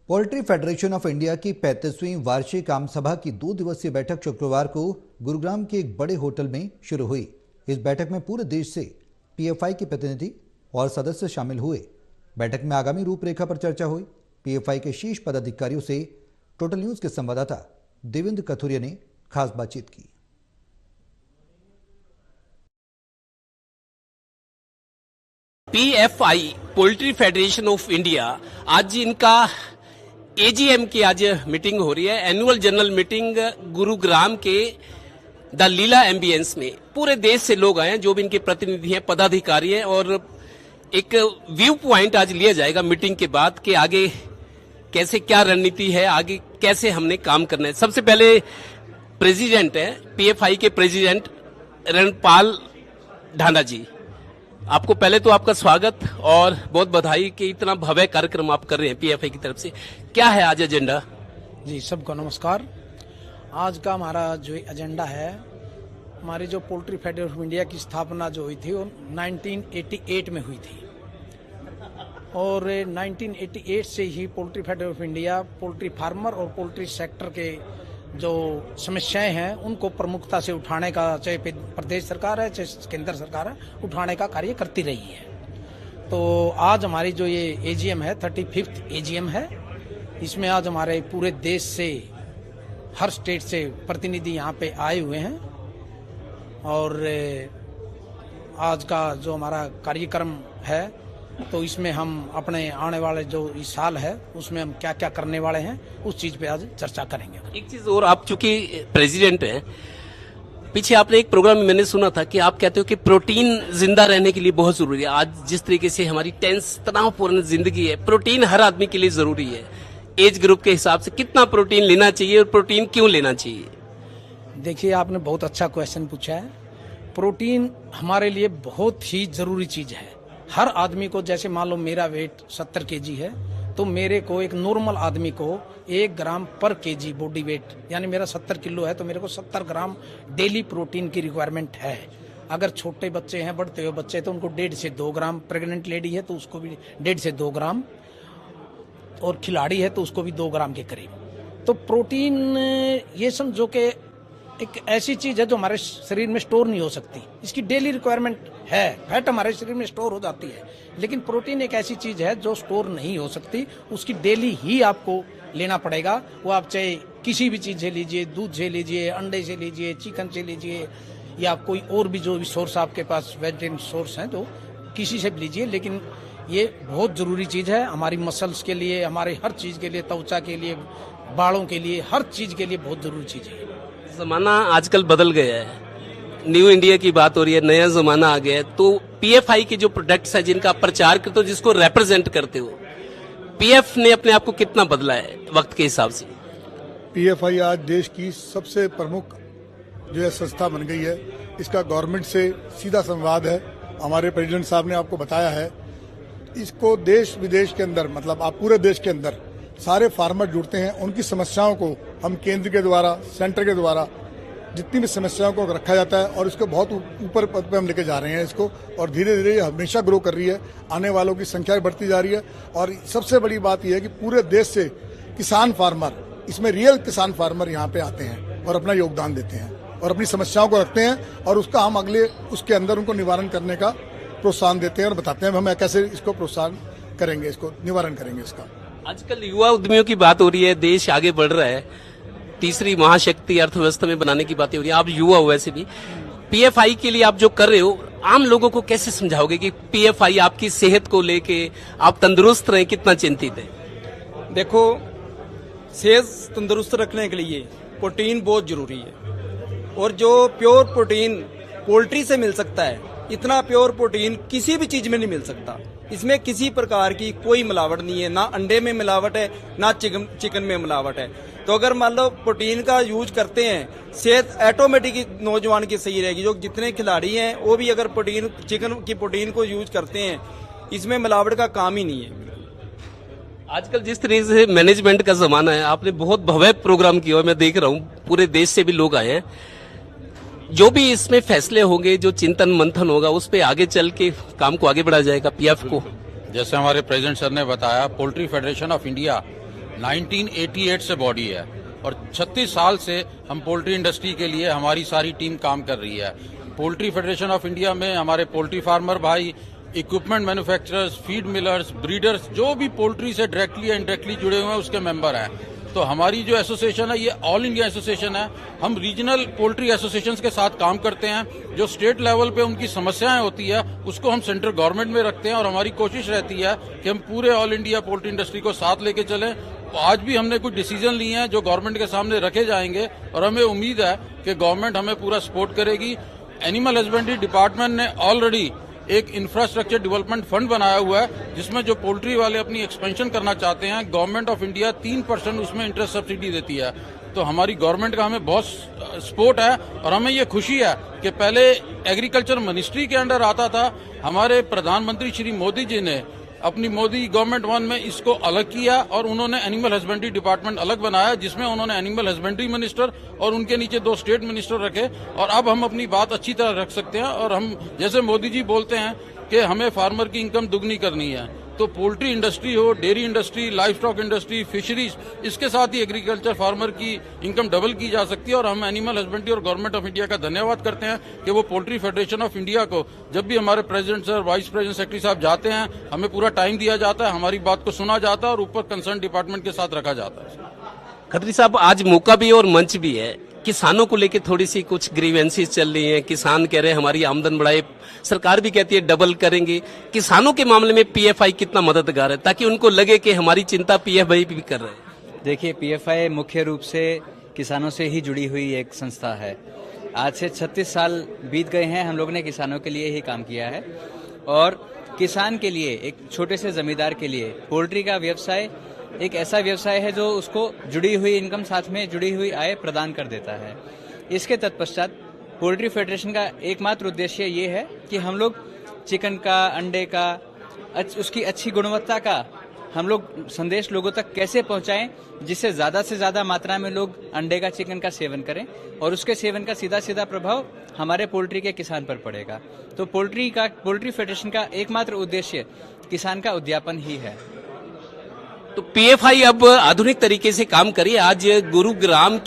Poultry federation of India की 35वीं वार्षिक आम सभा की 2 दिवसीय बैठक शुक्रवार को गुरुग्राम के एक बड़े होटल में शुरू हुई। इस बैठक में पूरे देश से पीएफआई के प्रतिनिधि और सदस्य शामिल हुए। बैठक में आगामी रूपरेखा पर चर्चा हुई। पीएफआई के शीर्ष पदाधिकारियों से टोटल न्यूज के संवाददाता देवेंद्र कथुरिया ने खास बातचीत की। PFI poultry federation of India आज इनका एजीएम की आज मीटिंग हो रही है। एनुअल जनरल मीटिंग गुरुग्राम के द लीला एम्बियंस में पूरे देश से लोग आए हैं, जो भी इनके प्रतिनिधि हैं, पदाधिकारी हैं, और एक व्यू पॉइंट आज लिया जाएगा मीटिंग के बाद कि आगे कैसे क्या रणनीति है, आगे कैसे हमने काम करना है। सबसे पहले प्रेसिडेंट है पीएफआई के प्रेसिडेंट रणपाल ढांडा जी, आपको पहले तो आपका स्वागत और बहुत बधाई कि इतना भव्य कार्यक्रम आप कर रहे हैं पीएफआई की तरफ से। क्या है आज एजेंडा? जी, सबको नमस्कार। आज का हमारा जो एजेंडा है, हमारी जो पोल्ट्री फेडरेशन ऑफ इंडिया की स्थापना जो हुई थी वो 1988 में हुई थी, और 1988 से ही poultry federation of India poultry farmer और पोल्ट्री सेक्टर के जो समस्याएं हैं उनको प्रमुखता से उठाने का, चाहे प्रदेश सरकार है चाहे केंद्र सरकार है, उठाने का कार्य करती रही है। तो आज हमारी जो ये एजीएम है 35th एजीएम है, इसमें आज हमारे पूरे देश से, हर स्टेट से प्रतिनिधि यहाँ पे आए हुए हैं। और आज का जो हमारा कार्यक्रम है तो इसमें हम अपने आने वाले जो इस साल है उसमें हम क्या क्या करने वाले हैं उस चीज पे आज चर्चा करेंगे। एक चीज और, आप चूंकि प्रेसिडेंट हैं, पीछे आपने एक प्रोग्राम में मैंने सुना था कि आप कहते हो कि प्रोटीन जिंदा रहने के लिए बहुत जरूरी है। आज जिस तरीके से हमारी टेंस तनावपूर्ण जिंदगी है, प्रोटीन हर आदमी के लिए जरूरी है। एज ग्रुप के हिसाब से कितना प्रोटीन लेना चाहिए और प्रोटीन क्यों लेना चाहिए? देखिए, आपने बहुत अच्छा क्वेश्चन पूछा है। प्रोटीन हमारे लिए बहुत ही जरूरी चीज है। हर आदमी को, जैसे मान लो मेरा वेट 70 केजी है, तो मेरे को, एक नॉर्मल आदमी को 1 ग्राम पर केजी बॉडी वेट, यानी मेरा 70 किलो है तो मेरे को 70 ग्राम डेली प्रोटीन की रिक्वायरमेंट है। अगर छोटे बच्चे हैं, बढ़ते हुए बच्चे, तो उनको 1.5 से 2 ग्राम, प्रेग्नेंट लेडी है तो उसको भी 1.5 से 2 ग्राम, और खिलाड़ी है तो उसको भी 2 ग्राम के करीब। तो प्रोटीन ये समझो कि एक ऐसी चीज है जो हमारे शरीर में स्टोर नहीं हो सकती। इसकी डेली रिक्वायरमेंट है, फैट हमारे शरीर में स्टोर हो जाती है, लेकिन प्रोटीन एक ऐसी चीज है जो स्टोर नहीं हो सकती। उसकी डेली ही आपको लेना पड़ेगा। वो आप चाहे किसी भी चीज से लीजिए, दूध से लीजिए, अंडे से लीजिए, चिकन से लीजिए, या कोई और भी जो भी सोर्स आपके पास वेजिटेरियन सोर्स हैं तो किसी से भी लीजिए, लेकिन ये बहुत जरूरी चीज है हमारी मसल्स के लिए, हमारे हर चीज के लिए, त्वचा के लिए, बालों के लिए, हर चीज के लिए बहुत जरूरी चीज है। जमाना आजकल बदल गया है, न्यू इंडिया की बात हो रही है, नया जमाना आ गया है। तो पीएफआई के जो प्रोडक्ट्स है जिनका प्रचार करते हो, जिसको रिप्रेजेंट करते हो, पीएफ ने अपने आप को कितना बदला है वक्त के हिसाब से? पीएफआई आज देश की सबसे प्रमुख जो है संस्था बन गई है। इसका गवर्नमेंट से सीधा संवाद है। हमारे प्रेसिडेंट साहब ने आपको बताया है, इसको देश विदेश के अंदर, मतलब आप पूरे देश के अंदर सारे फार्मर जुड़ते हैं। उनकी समस्याओं को हम केंद्र के द्वारा, सेंटर के द्वारा जितनी भी समस्याओं को रखा जाता है, और इसको बहुत ऊपर पद पे हम लेके जा रहे हैं इसको, और धीरे धीरे ये हमेशा ग्रो कर रही है। आने वालों की संख्या बढ़ती जा रही है, और सबसे बड़ी बात यह है कि पूरे देश से किसान फार्मर, इसमें रियल किसान फार्मर यहाँ पे आते हैं और अपना योगदान देते हैं और अपनी समस्याओं को रखते हैं, और उसका हम अगले उसके अंदर उनको निवारण करने का प्रोत्साहन देते हैं और बताते हैं हम कैसे इसको प्रोत्साहन करेंगे, इसको निवारण करेंगे इसका। आजकल युवा उद्यमियों की बात हो रही है, देश आगे बढ़ रहा है, तीसरी महाशक्ति अर्थव्यवस्था में बनाने की बातें हो रही है। आप युवा हो, वैसे भी पीएफआई के लिए आप जो कर रहे हो, आम लोगों को कैसे समझाओगे कि पीएफआई आपकी सेहत को लेके आप तंदुरुस्त रहें, कितना चिंतित है? देखो, सेहत तंदुरुस्त रखने के लिए प्रोटीन बहुत जरूरी है, और जो प्योर प्रोटीन पोल्ट्री से मिल सकता है, इतना प्योर प्रोटीन किसी भी चीज में नहीं मिल सकता। इसमें किसी प्रकार की कोई मिलावट नहीं है, ना अंडे में मिलावट है, ना चिकन में मिलावट है। तो अगर मान लो प्रोटीन का यूज करते हैं, सेहत ऑटोमेटिक नौजवान की सही रहेगी। जो जितने खिलाड़ी हैं वो भी अगर प्रोटीन, चिकन की प्रोटीन को यूज करते हैं, इसमें मिलावट का काम ही नहीं है। आजकल जिस तरीके से मैनेजमेंट का जमाना है, आपने बहुत भव्य प्रोग्राम किया, मैं देख रहा हूँ, पूरे देश से भी लोग आए हैं। जो भी इसमें फैसले होंगे, जो चिंतन मंथन होगा, उस पे आगे चल के काम को आगे बढ़ाया जाएगा पीएफ को। जैसे हमारे प्रेसिडेंट सर ने बताया, पोल्ट्री फेडरेशन ऑफ इंडिया 1988 से बॉडी है और 36 साल से हम पोल्ट्री इंडस्ट्री के लिए हमारी सारी टीम काम कर रही है। पोल्ट्री फेडरेशन ऑफ इंडिया में हमारे पोल्ट्री फार्मर भाई, equipment manufacturers, feed millers, breeders, जो भी पोल्ट्री से डायरेक्टली या इनडायरेक्टली जुड़े हुए हैं उसके मेंबर हैं। तो हमारी जो एसोसिएशन है ये ऑल इंडिया एसोसिएशन है। हम रीजनल पोल्ट्री एसोसिएशंस के साथ काम करते हैं। जो स्टेट लेवल पे उनकी समस्याएं होती है उसको हम सेंट्रल गवर्नमेंट में रखते हैं और हमारी कोशिश रहती है कि हम पूरे ऑल इंडिया पोल्ट्री इंडस्ट्री को साथ लेके चलें। आज भी हमने कुछ डिसीजन लिए हैं जो गवर्नमेंट के सामने रखे जाएंगे और हमें उम्मीद है कि गवर्नमेंट हमें पूरा सपोर्ट करेगी। एनिमल हस्बेंड्री डिपार्टमेंट ने ऑलरेडी एक इंफ्रास्ट्रक्चर डेवलपमेंट फंड बनाया हुआ है जिसमें जो पोल्ट्री वाले अपनी एक्सपेंशन करना चाहते हैं, गवर्नमेंट ऑफ इंडिया 3% उसमें इंटरेस्ट सब्सिडी देती है। तो हमारी गवर्नमेंट का हमें बहुत सपोर्ट है और हमें ये खुशी है कि पहले एग्रीकल्चर मिनिस्ट्री के अंडर आता था। हमारे प्रधानमंत्री श्री मोदी जी ने अपनी मोदी गवर्नमेंट 1 में इसको अलग किया और उन्होंने एनिमल हस्बेंड्री डिपार्टमेंट अलग बनाया जिसमें उन्होंने एनिमल हस्बेंड्री मिनिस्टर और उनके नीचे 2 स्टेट मिनिस्टर रखे और अब हम अपनी बात अच्छी तरह रख सकते हैं। और हम जैसे मोदी जी बोलते हैं कि हमें फार्मर की इनकम दुगनी करनी है, तो पोल्ट्री इंडस्ट्री हो, dairy industry, live stock industry, fisheries, इसके साथ ही एग्रीकल्चर फार्मर की इनकम डबल की जा सकती है। और हम एनिमल हस्बेंड्री और गवर्नमेंट ऑफ इंडिया का धन्यवाद करते हैं कि वो पोल्ट्री फेडरेशन ऑफ इंडिया को जब भी हमारे president sir, vice president, secretary साहब जाते हैं, हमें पूरा टाइम दिया जाता है, हमारी बात को सुना जाता है और ऊपर कंसर्न डिपार्टमेंट के साथ रखा जाता है। खत्री साहब, आज मौका भी और मंच भी है। किसानों को लेकर थोड़ी सी कुछ ग्रीवेंसीज चल रही हैं। किसान कह रहे हैं हमारी आमदन बढ़ाए, सरकार भी कहती है डबल करेंगे। किसानों के मामले में पीएफआई कितना मददगार है ताकि उनको लगे कि हमारी चिंता पीएफआई भी कर रहे हैं? देखिए, पीएफआई मुख्य रूप से किसानों से ही जुड़ी हुई एक संस्था है। आज से 36 साल बीत गए हैं, हम लोग ने किसानों के लिए ही काम किया है और किसान के लिए, एक छोटे से जमींदार के लिए पोल्ट्री का व्यवसाय एक ऐसा व्यवसाय है जो उसको जुड़ी हुई इनकम, साथ में जुड़ी हुई आय प्रदान कर देता है। इसके तत्पश्चात पोल्ट्री फेडरेशन का एकमात्र उद्देश्य ये है कि हम लोग चिकन का, अंडे का, उसकी अच्छी गुणवत्ता का हम लोग संदेश लोगों तक कैसे पहुंचाएं जिससे ज्यादा से ज्यादा मात्रा में लोग अंडे का, चिकन का सेवन करें और उसके सेवन का सीधा सीधा प्रभाव हमारे पोल्ट्री के किसान पर पड़ेगा। तो पोल्ट्री फेडरेशन का एकमात्र उद्देश्य किसान का उद्यापन ही है। तो पीएफआई अब आधुनिक तरीके से काम करिए। आज गुरुग्राम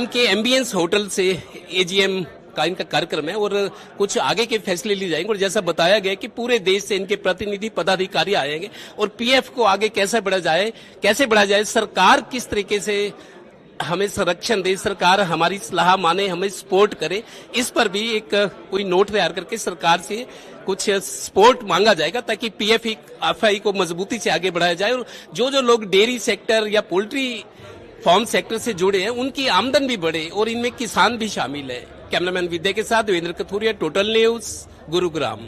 के एम्बियंस होटल से एजीएम का इनका कार्यक्रम है और कुछ आगे के फैसले लिए जाएंगे। और जैसा बताया गया कि पूरे देश से इनके प्रतिनिधि, पदाधिकारी आएंगे और पीएफ को आगे कैसे बढ़ाया जाए, सरकार किस तरीके से हमें संरक्षण दे, सरकार हमारी सलाह माने, हमें सपोर्ट करे, इस पर भी एक कोई नोट तैयार करके सरकार से कुछ सपोर्ट मांगा जाएगा ताकि पीएफआई को मजबूती से आगे बढ़ाया जाए। और जो लोग डेयरी सेक्टर या पोल्ट्री फार्म सेक्टर से जुड़े हैं उनकी आमदन भी बढ़े और इनमें किसान भी शामिल है। कैमरामैन विद्या के साथ देवेंद्र कथुरिया, टोटल न्यूज, गुरुग्राम।